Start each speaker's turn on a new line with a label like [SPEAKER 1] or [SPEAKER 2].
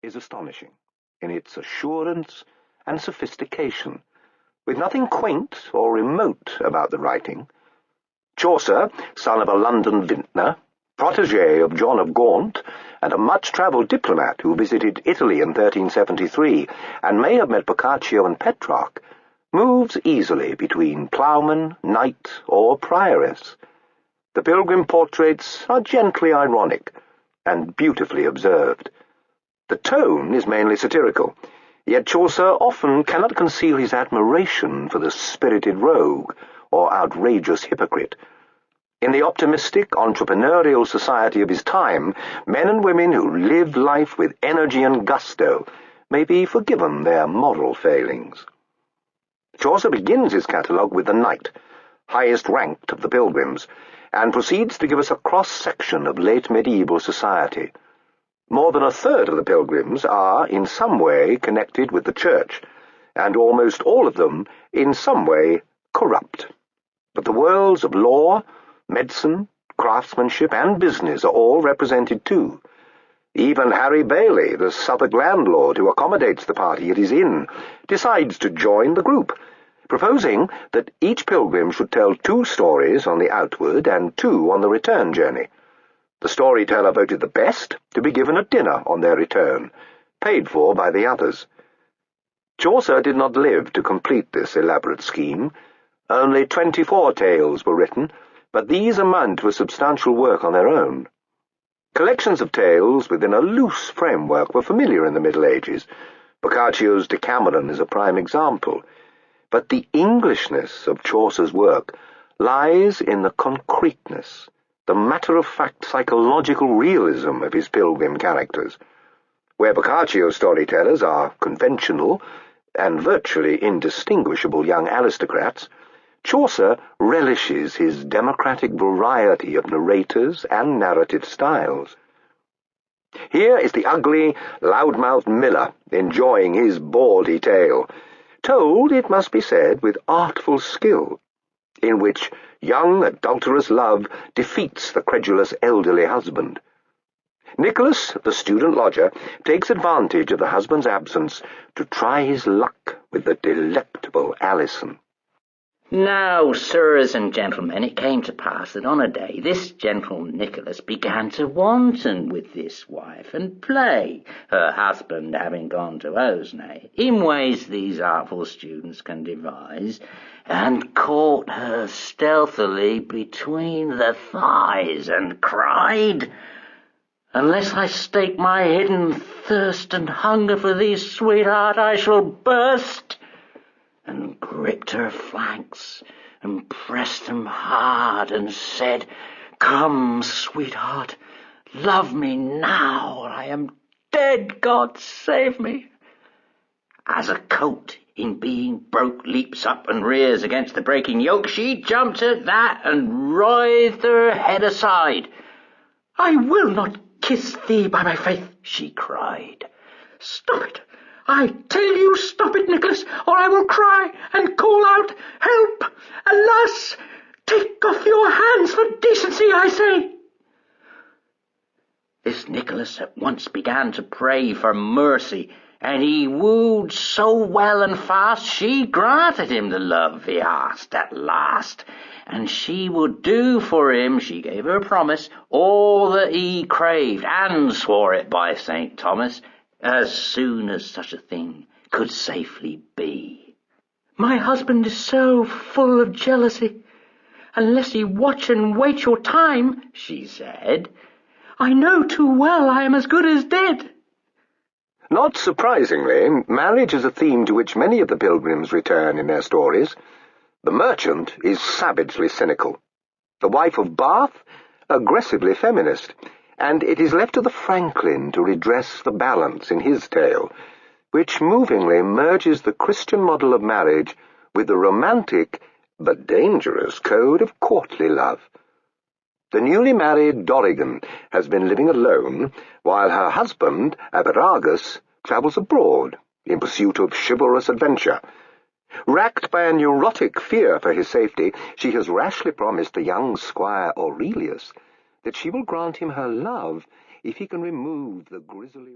[SPEAKER 1] is astonishing in its assurance and sophistication, with nothing quaint or remote about the writing. Chaucer, son of a London vintner, protégé of John of Gaunt, and a much-travelled diplomat who visited Italy in 1373 and may have met Boccaccio and Petrarch, moves easily between ploughman, knight, or prioress. The pilgrim portraits are gently ironic and beautifully observed. The tone is mainly satirical, yet Chaucer often cannot conceal his admiration for the spirited rogue or outrageous hypocrite. In the optimistic, entrepreneurial society of his time, men and women who live life with energy and gusto may be forgiven their moral failings. Chaucer begins his catalogue with the knight, highest ranked of the pilgrims, and proceeds to give us a cross-section of late medieval society. More than a third of the pilgrims are, in some way, connected with the church, and almost all of them, in some way, corrupt. But the worlds of law, medicine, craftsmanship, and business are all represented too. Even Harry Bailey, the Southwark landlord who accommodates the party at his inn, decides to join the group, proposing that each pilgrim should tell 2 stories on the outward and 2 on the return journey. The storyteller voted the best to be given a dinner on their return, paid for by the others. Chaucer did not live to complete this elaborate scheme. Only 24 tales were written, but these amount to a substantial work on their own. Collections of tales within a loose framework were familiar in the Middle Ages. Boccaccio's Decameron is a prime example. But the Englishness of Chaucer's work lies in the concreteness, the matter-of-fact psychological realism of his pilgrim characters. Where Boccaccio's storytellers are conventional and virtually indistinguishable young aristocrats, Chaucer relishes his democratic variety of narrators and narrative styles. Here is the ugly, loud-mouthed miller enjoying his bawdy tale, told, it must be said, with artful skill, in which young, adulterous love defeats the credulous elderly husband. Nicholas, the student lodger, takes advantage of the husband's absence to try his luck with the delectable Alison.
[SPEAKER 2] Now, sirs and gentlemen, it came to pass that on a day this gentle Nicholas began to wanton with this wife and play, her husband having gone to Osnay, in ways these artful students can devise, and caught her stealthily between the thighs, and cried, "Unless I stake my hidden thirst and hunger for thee, sweetheart, I shall burst," and gripped her flanks, and pressed them hard, and said, "Come, sweetheart, love me now, or I am dead, God save me." As a colt in being broke leaps up and rears against the breaking yoke, she jumped at that, and writhed her head aside. "I will not kiss thee, by my faith," she cried. "Stop it! I tell you, stop it, Nicholas, or I will cry and call out, 'Help! Alas! Take off your hands for decency, I say!'" This Nicholas at once began to pray for mercy, and he wooed so well and fast she granted him the love he asked at last, and she would do for him, she gave her promise, all that he craved, and swore it by St. Thomas, as soon as such a thing could safely be. "My husband is so full of jealousy. Unless ye watch and wait your time," she said, "I know too well I am as good as dead."
[SPEAKER 1] Not surprisingly, marriage is a theme to which many of the pilgrims return in their stories. The merchant is savagely cynical, the wife of Bath aggressively feminist, and it is left to the franklin to redress the balance in his tale, which movingly merges the Christian model of marriage with the romantic but dangerous code of courtly love. The newly married Dorigen has been living alone, while her husband, Aberagus, travels abroad in pursuit of chivalrous adventure. Racked by a neurotic fear for his safety, she has rashly promised the young squire Aurelius that she will grant him her love if he can remove the grisly